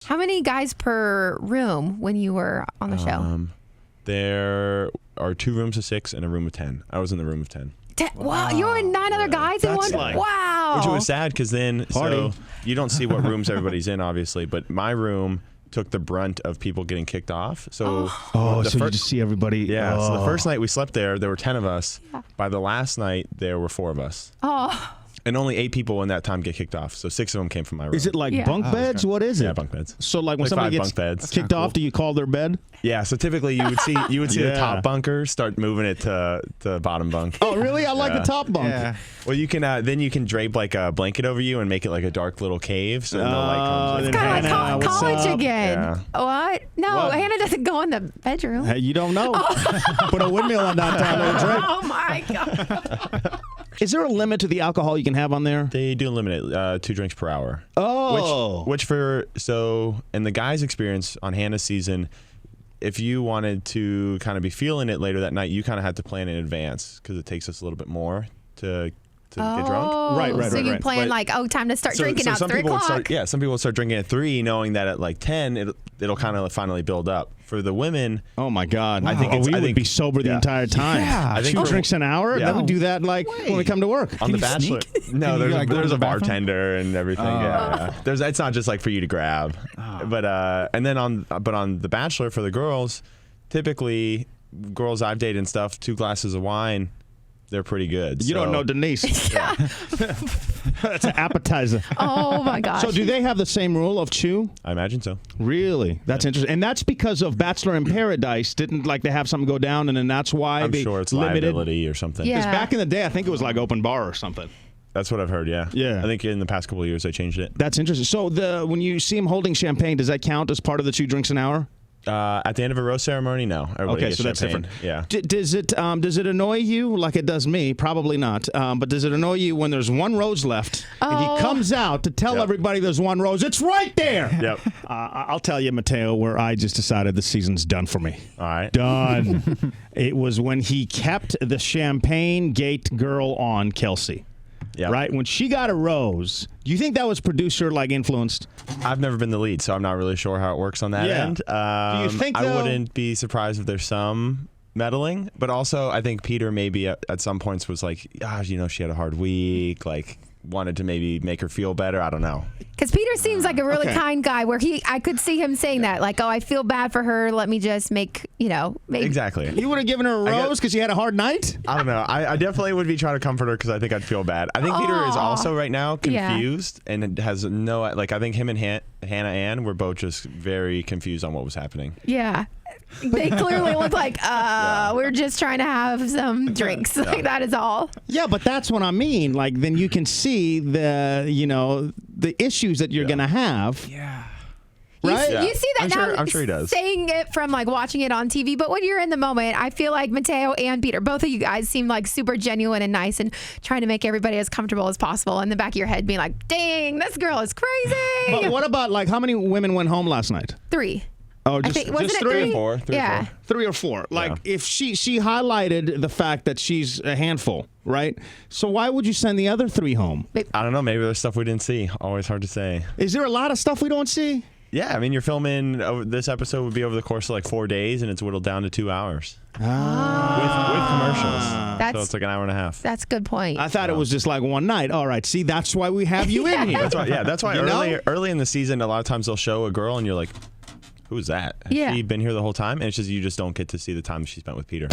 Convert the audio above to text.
How many guys per room when you were on the show? There are 2 rooms of 6 and a room of 10. I was in the room of 10. Wow, you were in 9 other guys in one? Wow. Which was sad because then so you don't see what rooms everybody's in, obviously, but my room took the brunt of people getting kicked off. So you just see everybody. Yeah, so the first night we slept there were 10 of us. Yeah. By the last night, there were 4 of us. Oh. And only 8 people in that time get kicked off. So 6 of them came from my room. Is it like bunk beds? What is it? Yeah, bunk beds. So like when somebody gets kicked off, do you call their bed? Yeah, so typically you would see the top bunker start moving it to the bottom bunk. Oh, really? I like the top bunk. Yeah. Well, you can then you can drape like a blanket over you and make it like a dark little cave so no light comes in. It's kind of like college again. Yeah. What? No, Hannah doesn't go in the bedroom. Hey, you don't know. Put a windmill on that time. Oh my God. Is there a limit to the alcohol you can have on there? They do limit it 2 drinks per hour. Oh. Which in the guys' experience on Hannah's season, if you wanted to kind of be feeling it later that night, you kind of had to plan in advance because it takes us a little bit more to get drunk. Right. So you plan time to start drinking at 3 o'clock. Some people would start drinking at 3, knowing that at like 10, it'll kind of finally build up. For the women, oh my God, I think we would be sober the entire time. Yeah, I think 2 drinks an hour. Yeah. Then we do that when we come to work. On the Bachelor, no, there's a bartender and everything. It's not just like for you to grab, but on the Bachelor for the girls, typically girls I've dated and stuff, 2 glasses of wine. They're pretty good. You don't know Denise. That's an appetizer. Oh, my gosh. So do they have the same rule of 2? I imagine so. Really? That's interesting. And that's because of Bachelor in Paradise. Didn't they have something go down, and then that's why I'm they sure it's limited liability or something. Because back in the day, I think it was like open bar or something. That's what I've heard, yeah. Yeah. I think in the past couple of years they changed it. That's interesting. So when you see him holding champagne, does that count as part of the 2 drinks an hour? At the end of a rose ceremony, no. Everybody gets that's champagne. different. Yeah. Does it annoy you like it does me? Probably not. But does it annoy you when there's 1 rose left and he comes out to tell everybody there's 1 rose? It's right there. Yep. I'll tell you, Matteo, where I just decided the season's done for me. All right. Done. It was when he kept the champagne gate girl on, Kelsey. Yep. Right? When she got a rose, do you think that was producer influenced? I've never been the lead, so I'm not really sure how it works on that end. Do you think I wouldn't be surprised if there's some meddling, but also I think Peter maybe at some points was like, she had a hard week, wanted to maybe make her feel better. I don't know. Because Peter seems like a really kind guy where I could see him saying that, I feel bad for her. Let me just make. Exactly. You would have given her a rose because she had a hard night? I don't know. I definitely would be trying to comfort her because I think I'd feel bad. I think Peter is also right now confused and has no, I think him and Hannah Ann were both just very confused on what was happening. Yeah. They clearly look like we're just trying to have some drinks. That is all. Yeah, but that's what I mean. Then you can see the issues that you're going to have. Yeah. Right? You see that I'm sure he does. Saying it from watching it on TV, but when you're in the moment, I feel like Matteo and Peter, both of you guys seem super genuine and nice and trying to make everybody as comfortable as possible. In the back of your head being like, dang, this girl is crazy. But what about how many women went home last night? 3. Oh, just 3 or 4. 3 yeah. or 4. 3 or 4. If she highlighted the fact that she's a handful, right? So why would you send the other 3 home? I don't know. Maybe there's stuff we didn't see. Always hard to say. Is there a lot of stuff we don't see? Yeah, I mean, you're filming. This episode would be over the course of 4 days, and it's whittled down to 2 hours. With commercials. So it's an hour and a half. That's a good point. I thought it was just one night. All right, see, that's why we have you in here. That's why early in the season, a lot of times they'll show a girl, and you're like, who's that? Has she been here the whole time? And it's just you just don't get to see the time she spent with Peter.